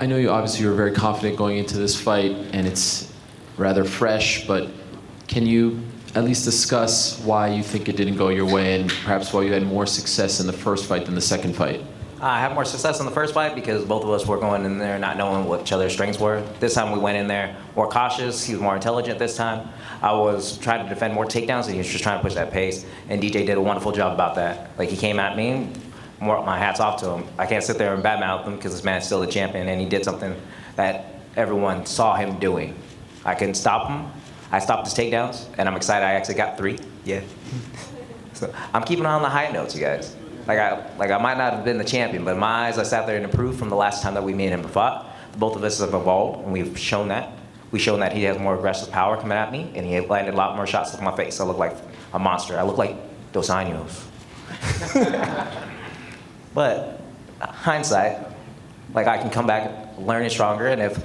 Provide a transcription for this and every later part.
I know you obviously were very confident going into this fight, and it's rather fresh, but can you at least discuss why you think it didn't go your way, and perhaps why you had more success in the first fight than the second fight? I had more success in the first fight because both of us were going in there not knowing what each other's strengths were. This time we went in there more cautious. He was more intelligent this time. I was trying to defend more takedowns, and he was just trying to push that pace. And DJ did a wonderful job about that. Like, he came at me, my hat's off to him. I can't sit there and badmouth him because this man's still the champion, and he did something that everyone saw him doing. I couldn't stop him. I stopped his takedowns, and I'm excited I actually got 3. Yeah. So I'm keeping on the high notes, you guys. Like I might not have been the champion, but in my eyes, I sat there and improved from the last time that we, me and him fought. Both of us have evolved, and we've shown that. We've shown that he has more aggressive power coming at me, and he landed a lot more shots to my face. I look like a monster. I look like Dos Anjos. But hindsight, like, I can come back learning stronger, and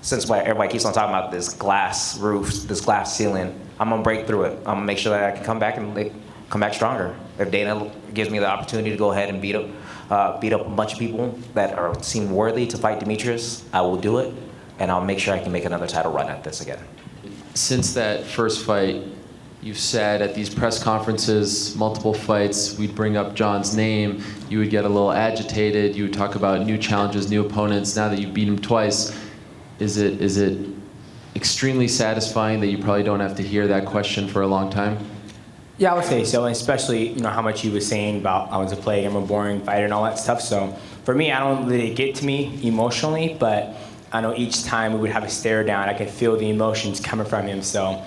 since everybody keeps on talking about this glass roof, this glass ceiling, I'm gonna break through it. I'm gonna make sure that I can come back stronger. If Dana gives me the opportunity to go ahead and beat up a bunch of people that seem worthy to fight Demetrious, I will do it, and I'll make sure I can make another title run at this again. Since that first fight, you've said at these press conferences, multiple fights, we'd bring up John's name, you would get a little agitated, you would talk about new challenges, new opponents. Now that you've beat him twice, is it extremely satisfying that you probably don't have to hear that question for a long time? Yeah, I would say so, and especially how much he was saying about I was a player, I'm a boring fighter, and all that stuff. So for me, I don't really get to me emotionally, but I know each time we would have a stare down, I could feel the emotions coming from him. So,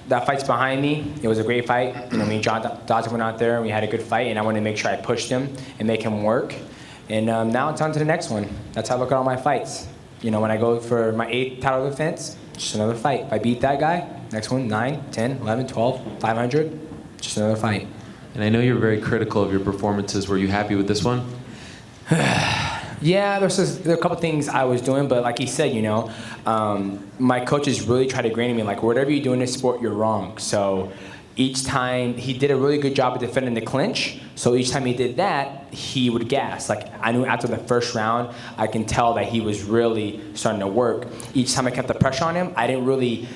that fight's behind me. It was a great fight. Me and Dodson went out there and we had a good fight, and I wanted to make sure I pushed him and make him work. And now it's on to the next one. That's how I look at all my fights. When I go for my 8th title defense, just another fight. If I beat that guy, next one, 9, 10, 11, 12, 500, just another fight. And I know you're very critical of your performances. Were you happy with this one? Yeah, there are a couple things I was doing, but like he said, my coaches really try to grain in me, like, whatever you do in this sport, you're wrong. So each time, he did a really good job of defending the clinch, so each time he did that, he would gas. Like, I knew after the first round, I can tell that he was really starting to work. Each time I kept the pressure on him, I didn't really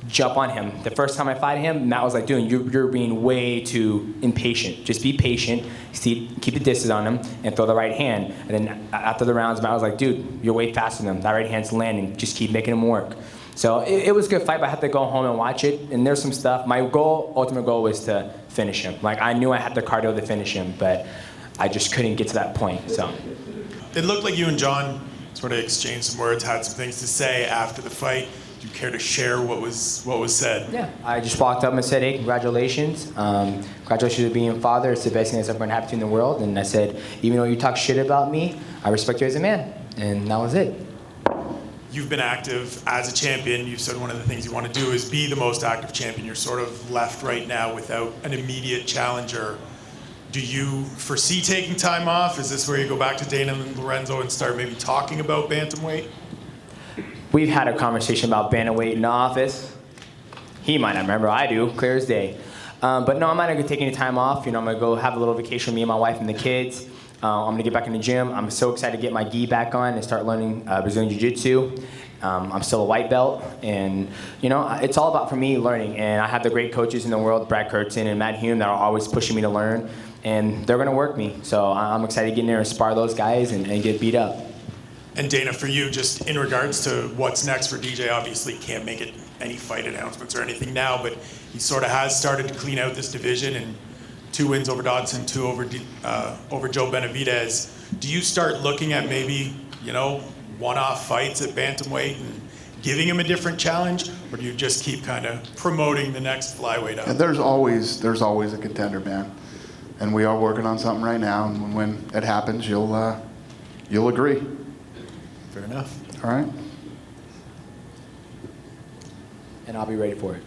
jump on him. The first time I fought him, Matt was like, dude, you're being way too impatient. Just be patient, keep the distance on him, and throw the right hand. And then after the rounds, Matt was like, dude, you're way faster than him. That right hand's landing. Just keep making him work. So it was a good fight, but I had to go home and watch it. And there's some stuff. My ultimate goal was to finish him. Like, I knew I had the cardio to finish him, but I just couldn't get to that point. So it looked like you and John sort of exchanged some words, had some things to say after the fight. Do you care to share what was said? Yeah, I just walked up and said, hey, congratulations. Congratulations on being a father. It's the best thing that's ever going to happen to you in the world. And I said, even though you talk shit about me, I respect you as a man. And that was it. You've been active as a champion. You've said one of the things you want to do is be the most active champion. You're sort of left right now without an immediate challenger. Do you foresee taking time off? Is this where you go back to Dana and Lorenzo and start maybe talking about bantamweight? We've had a conversation about bantamweight in the office. He might not remember. I do, clear as day. But no, I'm not going to take any time off. I'm going to go have a little vacation with me and my wife and the kids. I'm going to get back in the gym. I'm so excited to get my gi back on and start learning Brazilian Jiu-Jitsu. I'm still a white belt, and it's all about, for me, learning. And I have the great coaches in the world, Brad Kurtzen and Matt Hume, that are always pushing me to learn, and they're going to work me. So I'm excited to get in there and spar those guys and get beat up. And Dana, for you, just in regards to what's next for DJ, obviously can't make it any fight announcements or anything now, but he sort of has started to clean out this division, and 2 wins over Dodson, 2 over Joe Benavidez. Do you start looking at maybe, one-off fights at bantamweight and giving him a different challenge, or do you just keep kind of promoting the next flyweight up? Yeah, there's always a contender, man, and we are working on something right now. And when it happens, you'll agree. Fair enough. All right. And I'll be ready for it.